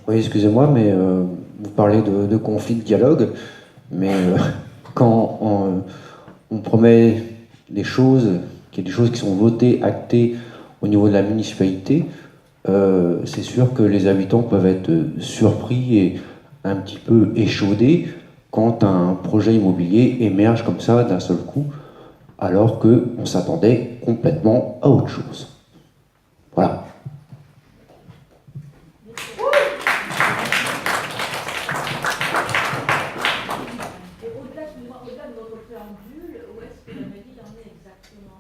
Oui, excusez-moi, mais vous parlez de conflit, de dialogue, mais quand on promet des choses, qu'il y a des choses qui sont votées, actées au niveau de la municipalité, c'est sûr que les habitants peuvent être surpris et un petit peu échaudés quand un projet immobilier émerge comme ça d'un seul coup, alors qu'on s'attendait complètement à autre chose. Voilà. Au-delà de votre préambule, où est-ce que la mairie en est exactement?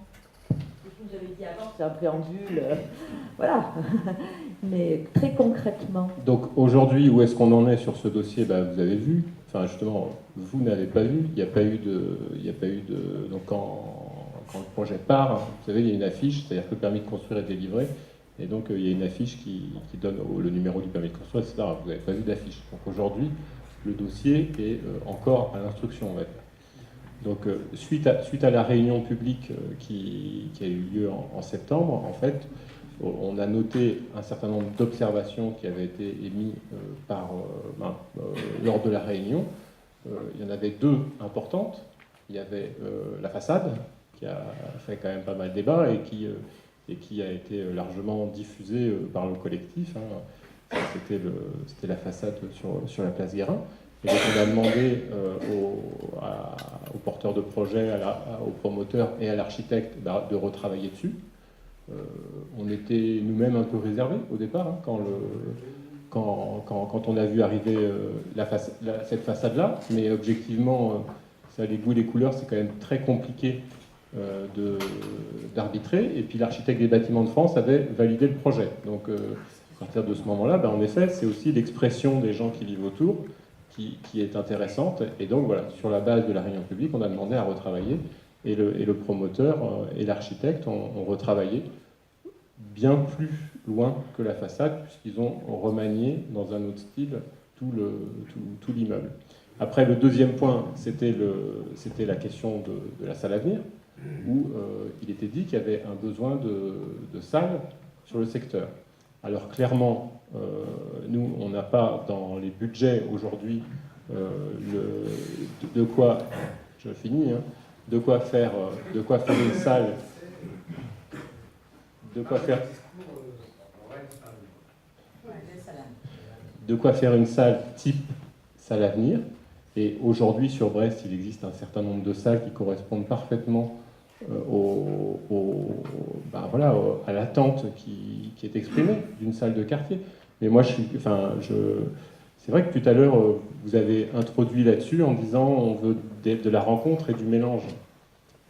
Ce que vous avez dit avant, c'est un préambule, voilà. Mais très concrètement. Donc aujourd'hui, où est-ce qu'on en est sur ce dossier? Vous avez vu, enfin justement, vous n'avez pas vu, il n'y a pas eu de, donc quand le projet part, vous savez, il y a une affiche, c'est-à-dire que le permis de construire est délivré, et donc il y a une affiche qui donne le numéro du permis de construire, etc. Vous n'avez pas vu d'affiche. Donc aujourd'hui, le dossier est encore à l'instruction, on va dire. Donc suite à la réunion publique qui a eu lieu en septembre, en fait, on a noté un certain nombre d'observations qui avaient été émises lors de la réunion. Il y en avait deux importantes. Il y avait la façade, qui a fait quand même pas mal de débat et qui a été largement diffusée par le collectif. C'était la façade sur la place Guérin. Et donc on a demandé aux porteurs de projet, aux promoteurs et à l'architecte de retravailler dessus. On était nous-mêmes un peu réservés au départ, hein, quand on a vu arriver cette façade-là, mais objectivement, ça, les goûts et les couleurs, c'est quand même très compliqué d'arbitrer, et puis l'architecte des bâtiments de France avait validé le projet. Donc à partir de ce moment-là, en effet, c'est aussi l'expression des gens qui vivent autour qui est intéressante, et donc voilà, sur la base de la réunion publique, on a demandé à retravailler, et le promoteur et l'architecte ont retravaillé bien plus loin que la façade, puisqu'ils ont remanié dans un autre style tout l'immeuble. Après, le deuxième point, c'était la question de la salle à venir, où il était dit qu'il y avait un besoin de salles sur le secteur. Alors clairement, nous, on n'a pas dans les budgets aujourd'hui de quoi, je finis, hein, de quoi faire une salle, de quoi faire une salle type salle à venir. Et aujourd'hui, sur Brest, il existe un certain nombre de salles qui correspondent parfaitement à l'attente qui est exprimée d'une salle de quartier. Mais moi, c'est vrai que tout à l'heure, vous avez introduit là-dessus en disant on veut de la rencontre et du mélange.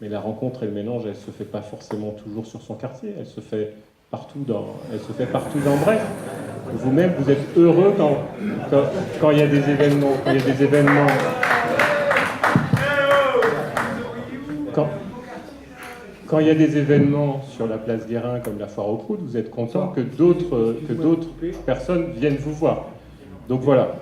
Mais la rencontre et le mélange, elle ne se fait pas forcément toujours sur son quartier, elle se fait partout dans Brest. Vous-même, vous êtes heureux quand il y a des événements, quand il y a des événements sur la place Guérin comme la foire aux Proutes, vous êtes content que d'autres personnes viennent vous voir. Donc voilà.